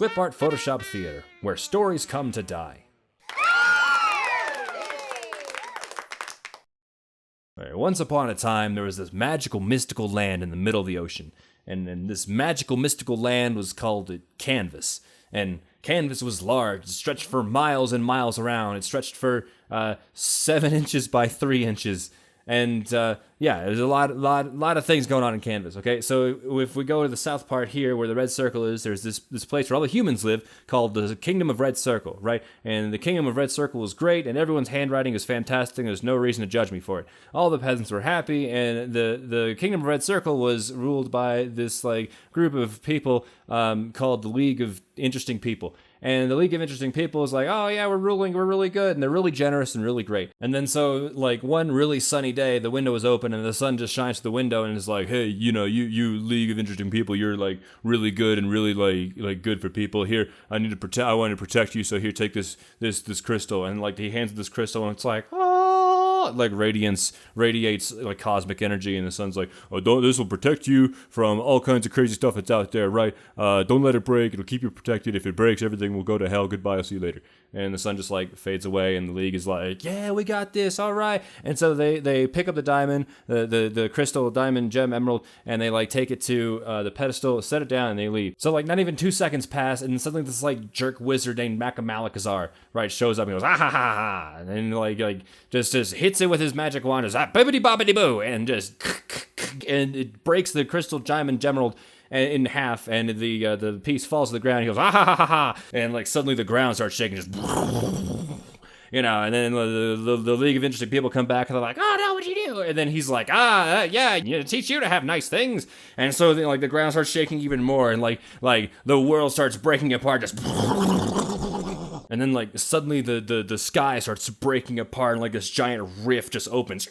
Clip Art Photoshop Theater, where stories come to die. Right, once upon a time, there was this magical, mystical land in the middle of the ocean. And this magical, mystical land was called Canvas. And Canvas was large. It stretched for miles and miles around. It stretched for 7 inches by 3 inches. And yeah, there's a lot of things going on in Canvas, okay? So if we go to the south part here where the red circle is, there's this place where all the humans live called the Kingdom of Red Circle, right? And the Kingdom of Red Circle is great, and everyone's handwriting is fantastic, and there's no reason to judge me for it. All the peasants were happy, and the Kingdom of Red Circle was ruled by this like group of people called the League of Interesting People. And the League of Interesting People is like, oh yeah, we're really good, and they're really generous and really great. And then so, like, one really sunny day, the window is open, and the sun just shines through the window, and is like, hey, you know, you League of Interesting People, you're, like, really good and really, like good for people. Here, I want to protect you, so here, take this crystal. And, like, he hands this crystal, and it's like, like radiates like cosmic energy, and the sun's like, oh, this will protect you from all kinds of crazy stuff that's out there, right? Don't let it break, it'll keep you protected. If it breaks, everything will go to hell. Goodbye, I'll see you later. And the sun just like fades away, and the League is like, yeah, we got this, all right. And so they pick up the diamond, the crystal, diamond, gem, emerald, and they like take it to the pedestal, set it down, and they leave. So like not even 2 seconds pass, and suddenly this like jerk wizard named Macamalakazar, right, shows up and goes, ah ha ha ha, and then like just hits it with his magic wand, just bibbidi bobbidi boo, and just and it breaks the crystal diamond emerald in half, and the piece falls to the ground. He goes, ah ha ha ha ha, and like suddenly the ground starts shaking, just you know, and then the League of Interesting People come back, and they're like, oh no, what'd you do? And then he's like, yeah, teach you to have nice things. And so then, like the ground starts shaking even more, and like the world starts breaking apart, just and then like suddenly the sky starts breaking apart, and like this giant rift just opens.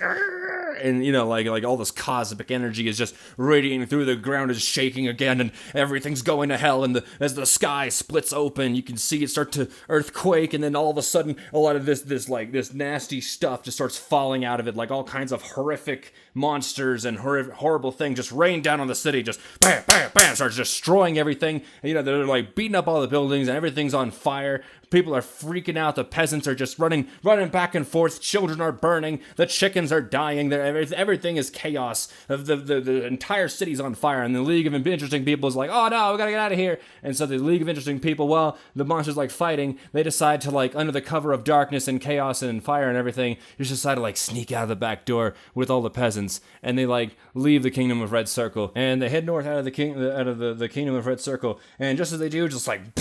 And you know, like all this cosmic energy is just radiating through. The ground is shaking again, and everything's going to hell. And as the sky splits open, you can see it start to earthquake, and then all of a sudden, a lot of this nasty stuff just starts falling out of it, like all kinds of horrific monsters and horrible things just rain down on the city, just bam, bam, bam, starts destroying everything. And, you know, they're like beating up all the buildings, and everything's on fire. People are freaking out. The peasants are just running back and forth. Children are burning. The chickens are dying. Everything is chaos. The entire city's on fire. And the League of Interesting People is like, oh no, we gotta get out of here. And so the League of Interesting People, while the monsters like fighting, they decide to like, under the cover of darkness and chaos and fire and everything, just decide to like sneak out of the back door with all the peasants. And they like leave the Kingdom of Red Circle, and they head north out of the Kingdom of Red Circle. And just as they do, just like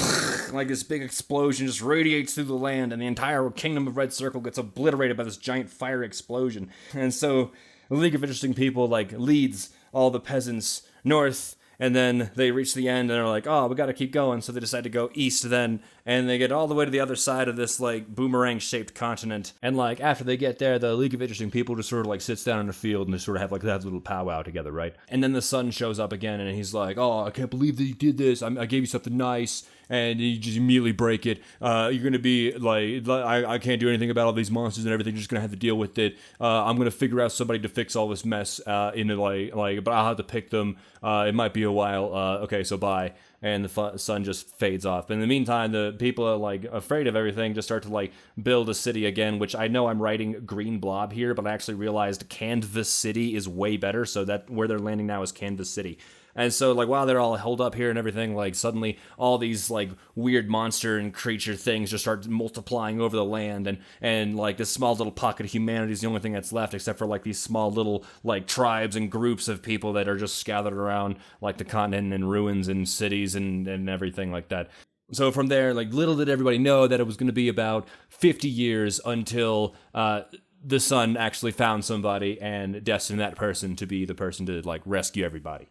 this big explosion just radiates through the land, and the entire Kingdom of Red Circle gets obliterated by this giant fire explosion. And so the League of Interesting People like leads all the peasants north, and then they reach the end, and they're like, oh, we gotta keep going. So they decide to go east then, and they get all the way to the other side of this like boomerang-shaped continent. And like after they get there, the League of Interesting People just sort of like sits down in the field, and they sort of have like that little powwow together, right? And then the sun shows up again, and he's like, oh, I can't believe that you did this. I gave you something nice, and you just immediately break it. You're gonna be like, I can't do anything about all these monsters and everything. You're just gonna have to deal with it. I'm gonna figure out somebody to fix all this mess into but I'll have to pick them. It might be a while. Okay, so bye. And the sun just fades off. In the meantime, the people are like afraid of everything, just start to like build a city again, which I know I'm writing Green Blob here, but I actually realized Canvas City is way better, so that where they're landing now is Canvas City. And so, like, while they're all held up here and everything, like, suddenly all these, like, weird monster and creature things just start multiplying over the land, and like, this small little pocket of humanity is the only thing that's left, except for, like, these small little, like, tribes and groups of people that are just scattered around, like, the continent and ruins and cities and everything like that. So from there, like, little did everybody know that it was going to be about 50 years until the sun actually found somebody and destined that person to be the person to, like, rescue everybody.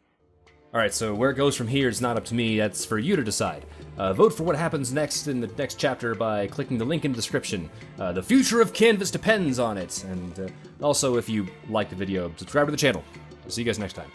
Alright, so where it goes from here is not up to me, that's for you to decide. Vote for what happens next in the next chapter by clicking the link in the description. The future of Canvas depends on it, and also if you like the video, subscribe to the channel. I'll see you guys next time.